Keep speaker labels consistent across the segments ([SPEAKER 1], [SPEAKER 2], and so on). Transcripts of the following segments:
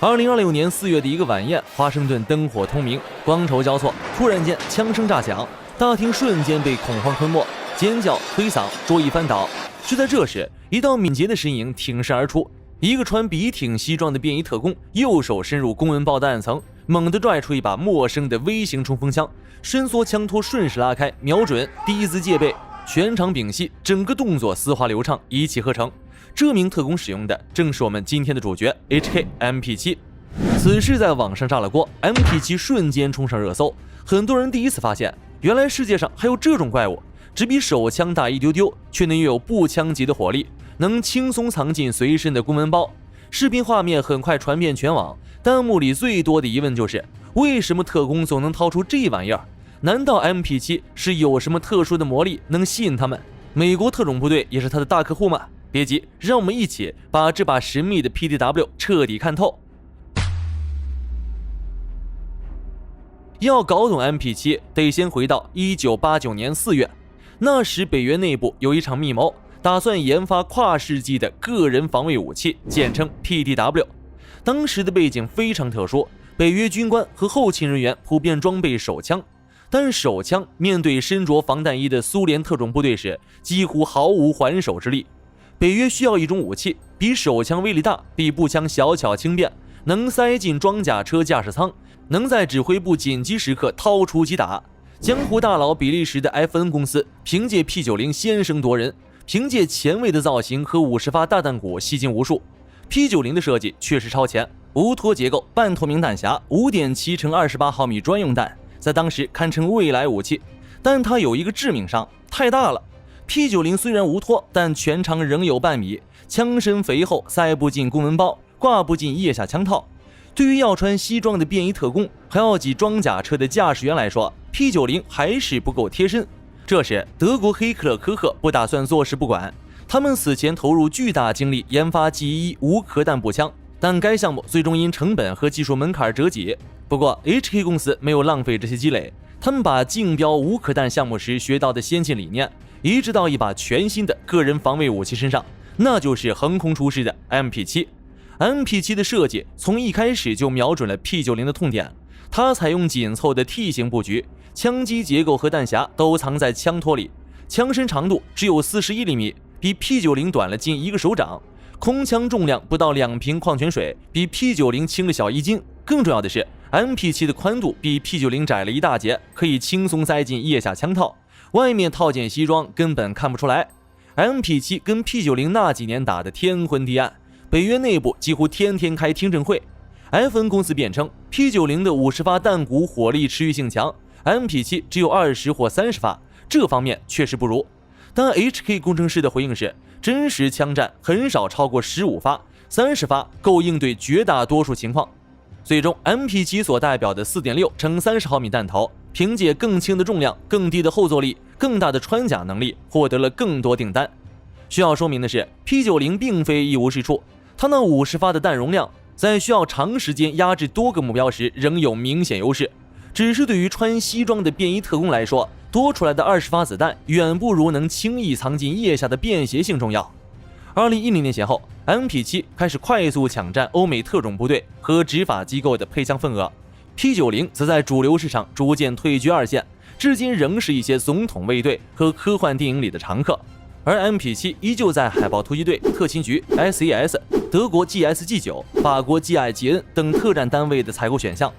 [SPEAKER 1] 2026年4月的一个晚宴，华盛顿灯火通明，光筹交错，突然间枪声炸响，大厅瞬间被恐慌吞没，尖叫、推搡、桌椅翻倒。就在这时，一道敏捷的身影挺身而出，一个穿笔挺西装的便衣特工，右手伸入公文包的暗层，猛地拽出一把陌生的微型冲锋枪，伸缩枪托顺势拉开，瞄准，第一字戒备，全场屏息，整个动作丝滑流畅，一气呵成。这名特工使用的正是我们今天的主角 HK MP7。此事在网上炸了锅， MP7 瞬间冲上热搜，很多人第一次发现，原来世界上还有这种怪物，只比手枪大一丢丢，却能拥有步枪级的火力，能轻松藏进随身的公文包。视频画面很快传遍全网，弹幕里最多的疑问就是，为什么特工总能掏出这玩意儿？难道 MP7 是有什么特殊的魔力能吸引他们？美国特种部队也是他的大客户吗？别急，让我们一起把这把神秘的 PDW 彻底看透。要搞懂 MP7， 得先回到1989年4月，那时北约内部有一场密谋，打算研发跨世纪的个人防卫武器，简称 PDW。 当时的背景非常特殊，北约军官和后勤人员普遍装备手枪，但手枪面对身着防弹衣的苏联特种部队时，几乎毫无还手之力。北约需要一种武器，比手枪威力大，比步枪小巧轻便，能塞进装甲车驾驶舱，能在指挥部紧急时刻掏出击打。江湖大佬比利时的 FN 公司凭借 P90 先声夺人，凭借前卫的造型和50发大弹鼓吸金无数。P90 的设计确实超前，无托结构，半透明弹匣，5.7乘28毫米专用弹，在当时堪称未来武器。但它有一个致命伤，太大了。P90 虽然无托，但全长仍有半米，枪身肥厚，塞不进公文包，挂不进腋下枪套。对于要穿西装的便衣特工，还要挤装甲车的驾驶员来说， P90 还是不够贴身。这时德国黑克勒科赫不打算坐视不管，他们此前投入巨大精力研发 G1 无壳弹步枪，但该项目最终因成本和技术门槛折戟。不过 HK 公司没有浪费这些积累，他们把竞标无壳弹项目时学到的先进理念移植到一把全新的个人防卫武器身上，那就是横空出世的 MP7。 MP7 的设计从一开始就瞄准了 P90 的痛点，它采用紧凑的 T 型布局，枪机结构和弹匣都藏在枪托里，枪身长度只有41厘米，比 P90 短了近1个手掌，空枪重量不到2瓶矿泉水，比 P90 轻了小1斤。更重要的是 MP7 的宽度比 P90 窄了一大截，可以轻松塞进腋下枪套，外面套件西装根本看不出来。 MP7 跟 P90 那几年打得天昏地暗，北约内部几乎天天开听证会。 FN 公司辩称 P90 的50发弹鼓火力持续性强， MP7 只有20或30发，这方面确实不如。但 HK 工程师的回应是，真实枪战很少超过15发，30发够应对绝大多数情况。最终 MP7 所代表的 4.6乘30毫米弹头，凭借更轻的重量、更低的后坐力、更大的穿甲能力，获得了更多订单。需要说明的是， P90 并非一无是处，它那50发的弹容量在需要长时间压制多个目标时仍有明显优势，只是对于穿西装的便衣特工来说，多出来的20发子弹远不如能轻易藏进腋下的便携性重要。2010年前后， MP7 开始快速抢占欧美特种部队和执法机构的配枪份额， P90 则在主流市场逐渐退居二线，至今仍是一些总统卫队和科幻电影里的常客。而 MP7 依旧在海豹突击队、特勤局、SAS、德国 GSG9、法国 GIGN 等特战单位的采购选项。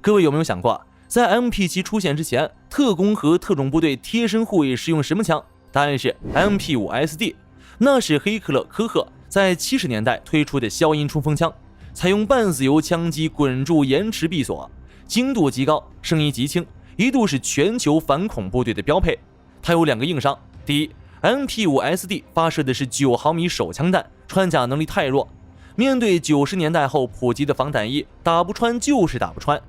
[SPEAKER 1] 各位有没有想过，在 MP7 出现之前，特工和特种部队贴身护卫使用什么枪？答案是 MP5SD， 那是黑克勒科赫在70年代推出的消音冲锋枪，采用半自由枪机滚柱延迟闭锁，精度极高，声音极轻，一度是全球反恐部队的标配。它有2个硬伤，第一， MP5SD 发射的是9毫米手枪弹，穿甲能力太弱，面对90年代后普及的防弹衣，打不穿就是打不穿。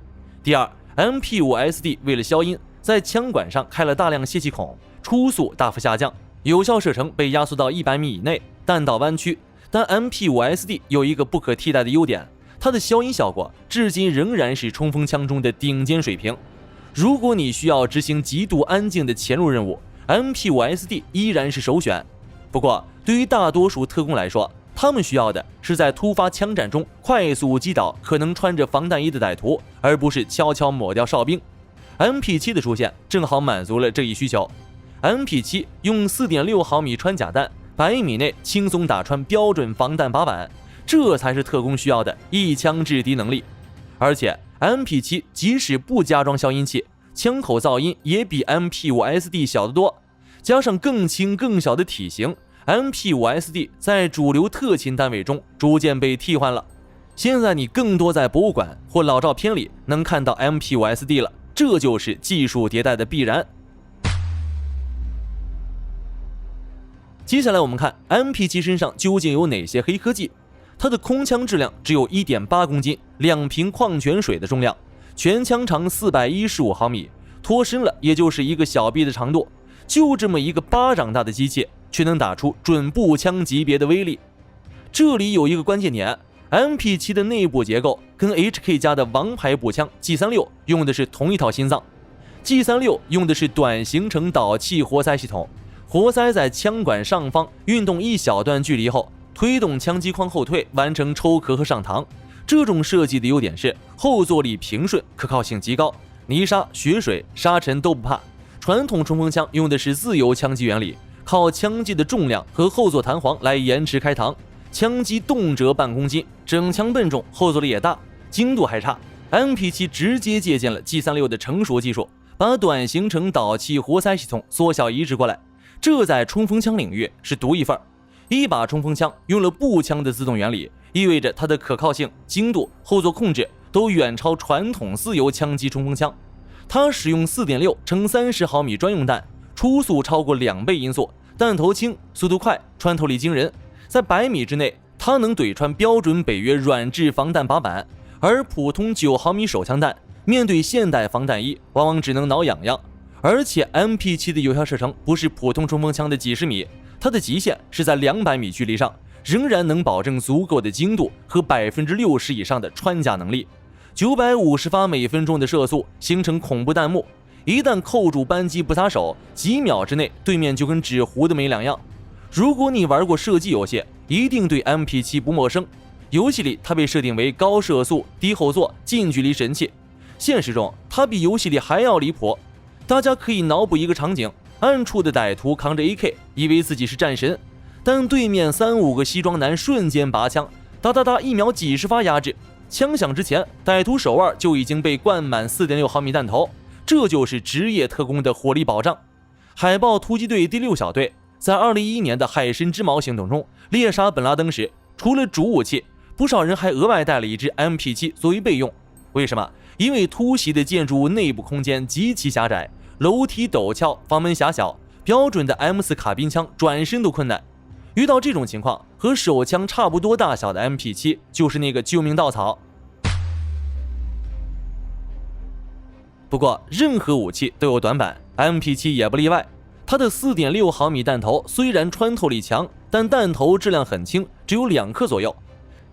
[SPEAKER 1] 第二， MP5SD 为了消音，在枪管上开了大量泄气孔，初速大幅下降，有效射程被压缩到100米以内，弹道弯曲。但 MP5SD 有一个不可替代的优点，它的消音效果至今仍然是冲锋枪中的顶尖水平。如果你需要执行极度安静的潜入任务， MP5SD 依然是首选。不过对于大多数特工来说，他们需要的是在突发枪战中快速击倒可能穿着防弹衣的歹徒，而不是悄悄抹掉哨兵。MP7 的出现正好满足了这一需求。MP7 用 4.6 毫米穿甲弹，100米内轻松打穿标准防弹靶板，这才是特工需要的一枪制敌能力。而且 MP7 即使不加装消音器，枪口噪音也比 MP5SD 小得多，加上更轻更小的体型， MP5SD 在主流特勤单位中逐渐被替换了。现在你更多在博物馆或老照片里能看到 MP5SD 了，这就是技术迭代的必然。接下来我们看 MP7 身上究竟有哪些黑科技。它的空枪质量只有 1.8 公斤，2瓶矿泉水的重量，全枪长415毫米，脱身了也就是一个小臂的长度，就这么一个巴掌大的机器，却能打出准步枪级别的威力。这里有一个关键点， MP7 的内部结构跟 HK 家的王牌步枪 G36 用的是同一套心脏。 G36 用的是短行程导气活塞系统，活塞在枪管上方运动一小段距离后，推动枪机框后退，完成抽壳和上膛。这种设计的优点是后坐力平顺，可靠性极高，泥沙、血水、沙尘都不怕。传统冲锋枪用的是自由枪击原理，靠枪机的重量和后座弹簧来延迟开膛，枪机动辄半公斤，整枪笨重，后坐力也大，精度还差。MP7 直接借鉴了 G36 的成熟技术，把短行程导气活塞系统缩小移植过来，这在冲锋枪领域是独一份。一把冲锋枪用了步枪的自动原理，意味着它的可靠性、精度、后座控制都远超传统自由枪击冲锋枪。它使用 4.6 乘30毫米专用弹，初速超过2倍音速，弹头轻，速度快，穿透力惊人。在100米之内，它能怼穿标准北约软质防弹靶板，而普通9毫米手枪弹面对现代防弹衣往往只能挠痒痒。而且 MP7 的有效射程不是普通冲锋枪的几十米，它的极限是在200米距离上，仍然能保证足够的精度和 60% 以上的穿甲能力。950发每分钟的射速形成恐怖弹幕，一旦扣住扳机不撒手，几秒之内对面就跟纸糊的没两样。如果你玩过射击游戏，一定对 MP7 不陌生。游戏里它被设定为高射速、低后座、近距离神器，现实中它比游戏里还要离谱。大家可以脑补一个场景，暗处的歹徒扛着 AK， 以为自己是战神，但对面3-5个西装男瞬间拔枪，哒哒哒，一秒几十发压制。枪响之前，歹徒手腕就已经被灌满 4.6 毫米弹头，这就是职业特工的火力保障。海豹突击队第6小队在2011年的海参之矛行动中猎杀本拉登时，除了主武器，不少人还额外带了一支 MP7 作为备用。为什么？因为突袭的建筑物内部空间极其狭窄，楼梯陡峭，房门狭小，标准的 M4 卡宾枪转身都困难。遇到这种情况，和手枪差不多大小的 MP7 就是那个救命稻草。不过任何武器都有短板， MP7 也不例外。它的 4.6 毫米弹头虽然穿透力强，但弹头质量很轻，只有2克左右。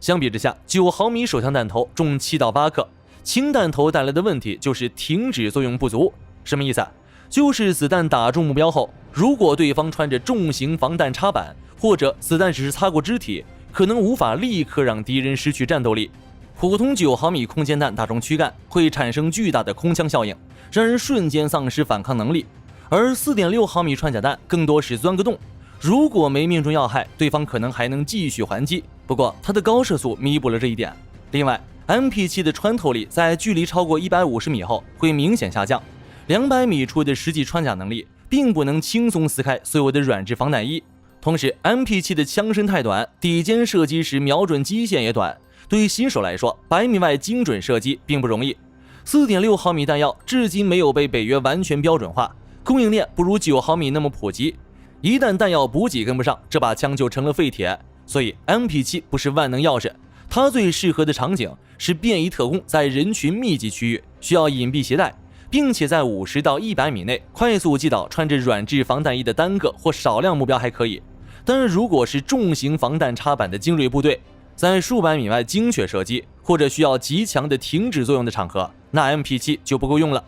[SPEAKER 1] 相比之下，9毫米手枪弹头重7到8克。轻弹头带来的问题就是停止作用不足。什么意思啊？就是子弹打中目标后，如果对方穿着重型防弹插板，或者子弹只是擦过肢体，可能无法立刻让敌人失去战斗力。普通9毫米空间弹打中躯干会产生巨大的空腔效应，让人瞬间丧失反抗能力。而 4.6 毫米穿甲弹更多是钻个洞，如果没命中要害，对方可能还能继续还击，不过它的高射速弥补了这一点。另外MP7 的穿透力在距离超过150米后会明显下降，200米处的实际穿甲能力并不能轻松撕开所有的软质防弹衣。同时 MP7 的枪身太短，底肩射击时瞄准基线也短，对于新手来说100米外精准射击并不容易。 4.6 毫米弹药至今没有被北约完全标准化，供应链不如9毫米那么普及，一旦弹药补给跟不上，这把枪就成了废铁。所以 MP7 不是万能钥匙，它最适合的场景是便衣特工在人群密集区域需要隐蔽携带，并且在50到100米内快速击倒穿着软质防弹衣的单个或少量目标还可以。但是如果是重型防弹插板的精锐部队，在数百米外精确射击或者需要极强的停止作用的场合，那 MP7 就不够用了。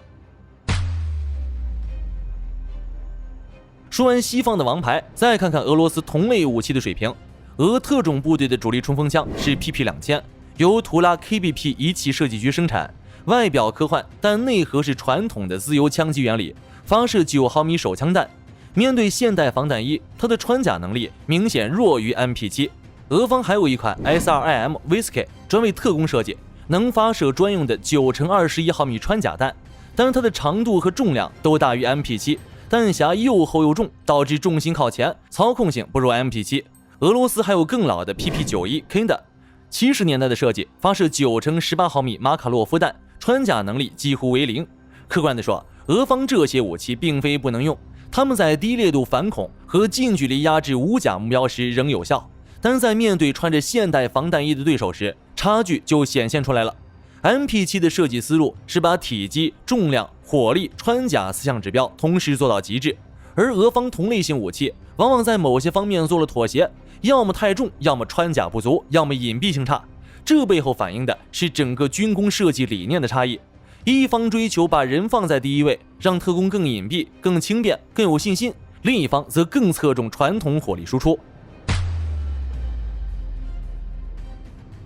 [SPEAKER 1] 说完西方的王牌，再看看俄罗斯同类武器的水平。俄特种部队的主力冲锋枪是 PP2000，由图拉 KBP 仪器设计局生产，外表科幻，但内核是传统的自由枪击原理，发射9毫米手枪弹。面对现代防弹衣，它的穿甲能力明显弱于 MP7。俄方还有一款 SRIM Whisky 专为特工设计，能发射专用的9×21毫米穿甲弹，但是它的长度和重量都大于 MP7，弹匣又厚又重，导致重心靠前，操控性不如 MP7。俄罗斯还有更老的 PP91 Kinda，70年代的设计，发射9×18毫米马卡洛夫弹，穿甲能力几乎为零。客观地说，俄方这些武器并非不能用，他们在低烈度反恐和近距离压制无甲目标时仍有效，但在面对穿着现代防弹衣的对手时，差距就显现出来了。MP7 的设计思路是把体积、重量、火力、穿甲4项指标同时做到极致，而俄方同类型武器往往在某些方面做了妥协，要么太重，要么穿甲不足，要么隐蔽性差。这背后反映的是整个军工设计理念的差异。一方追求把人放在第一位，让特工更隐蔽、更轻便、更有信心；另一方则更侧重传统火力输出。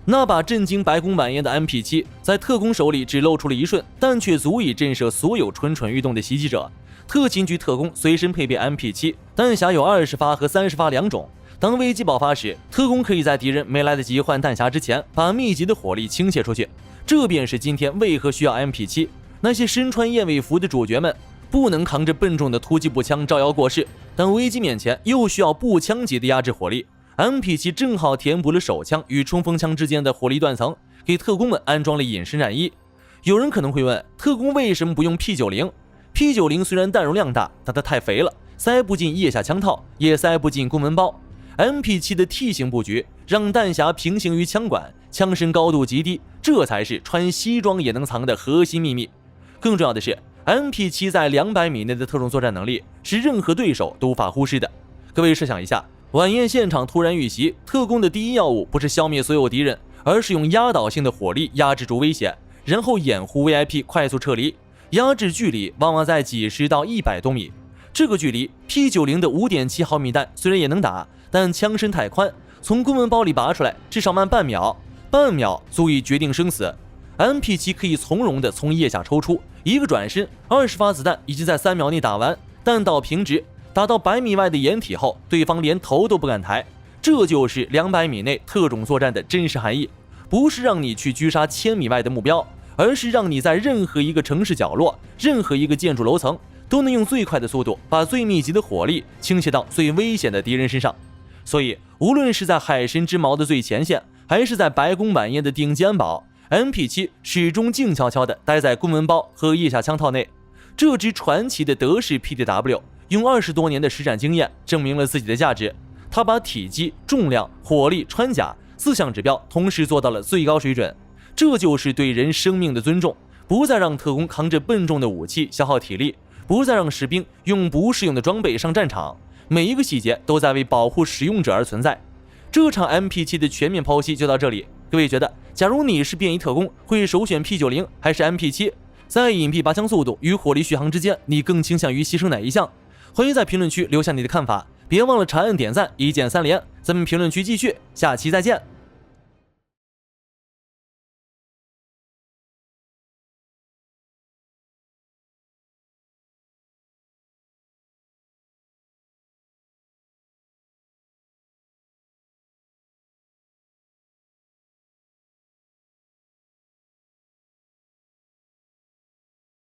[SPEAKER 1] 那把震惊白宫晚宴的 MP7，在特工手里只露出了一瞬，但却足以震慑所有蠢蠢欲动的袭击者。特勤局特工随身配备 MP7，弹匣有20发和30发两种。当危机爆发时，特工可以在敌人没来得及换弹匣之前，把密集的火力倾泻出去。这便是今天为何需要 MP7。那些身穿燕尾服的主角们不能扛着笨重的突击步枪招摇过市，但危机面前又需要步枪级的压制火力。MP7 正好填补了手枪与冲锋枪之间的火力断层，给特工们安装了隐身战衣。有人可能会问，特工为什么不用 P90？P90 虽然弹容量大，但它太肥了，塞不进腋下枪套，也塞不进公文包。MP7 的 T 型布局让弹匣平行于枪管，枪身高度极低，这才是穿西装也能藏的核心秘密。更重要的是， MP7 在200米内的特种作战能力是任何对手都无法忽视的。各位设想一下，晚宴现场突然遇袭，特工的第一要务不是消灭所有敌人，而是用压倒性的火力压制住危险，然后掩护 VIP 快速撤离。压制距离往往在几十到100多米，这个距离 P90 的5.7毫米弹虽然也能打，但枪身太宽，从公文包里拔出来至少慢半秒，半秒足以决定生死。MP7 可以从容地从腋下抽出，一个转身，20发子弹已经在3秒内打完，弹道平直，打到100米外的掩体后，对方连头都不敢抬。这就是200米内特种作战的真实含义，不是让你去狙杀1000米外的目标，而是让你在任何一个城市角落、任何一个建筑楼层，都能用最快的速度把最密集的火力倾泻到最危险的敌人身上。所以，无论是在海参之矛的最前线，还是在白宫晚宴的顶级安保， MP7 始终静悄悄地待在公文包和腋下枪套内。这支传奇的德式 PDW 用20多年的实战经验证明了自己的价值。他把体积、重量、火力、穿甲4项指标同时做到了最高水准。这就是对人生命的尊重，不再让特工扛着笨重的武器消耗体力，不再让士兵用不适用的装备上战场，每一个细节都在为保护使用者而存在。这场 MP7 的全面剖析就到这里。各位觉得，假如你是便衣特工，会首选 P90 还是 MP7？ 在隐蔽拔枪速度与火力续航之间，你更倾向于牺牲哪一项？欢迎在评论区留下你的看法，别忘了长按点赞，一键3连。咱们评论区继续，下期再见。